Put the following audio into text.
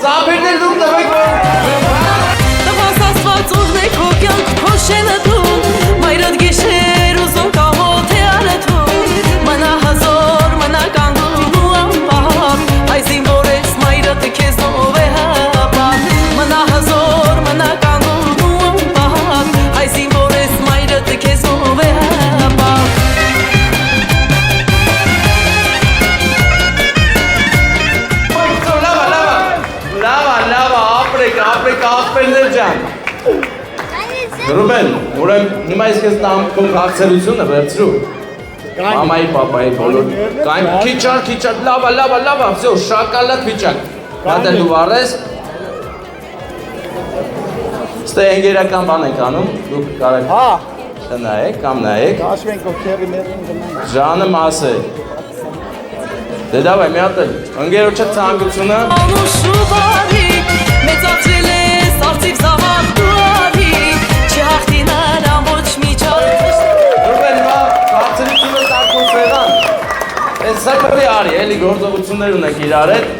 Ծափերներ դուք տվեք որ Տվաս աստված ուղնեք հո կյանք փոշենը դուն Մայրդ գիշեր ուզում կահոտ է արեթուն Մնա հազոր, մնա կանգուն ու ամպահար Այս զինվոր ես մայրդ քեզնով է հապար Մնա հազոր, մնա կանգուն ու ամպահար Այս զինվոր ես մայրդ քեզնով է հապար Լավա, ապրեք աղբերներ ջան Ռուբեն, ուրեմ հիմա ես կեզ նամքում հաղցելությունը վերցրու Մամայի, պապայի, բոլոր Քիչար, լավա, վսյո, շակալատ վիճակ Հատը դու վարես Ստե ենգերական բան ենք անում, դուք կարեք նայեք, կամ նայեք Ժանը մաս է Դե դավայ, մի հատ էլ, ընգերոչը ծանգությունը Անուշու բարիք, մեծացրել ես արծիվ զավակ դուարիք Չհաղթինար ամոչ միջար Ռուբեն, հիմա հաղցելությունը տարկոս եղան Ես սակրի արի, էլի գործողություններ ունենք իրար հետ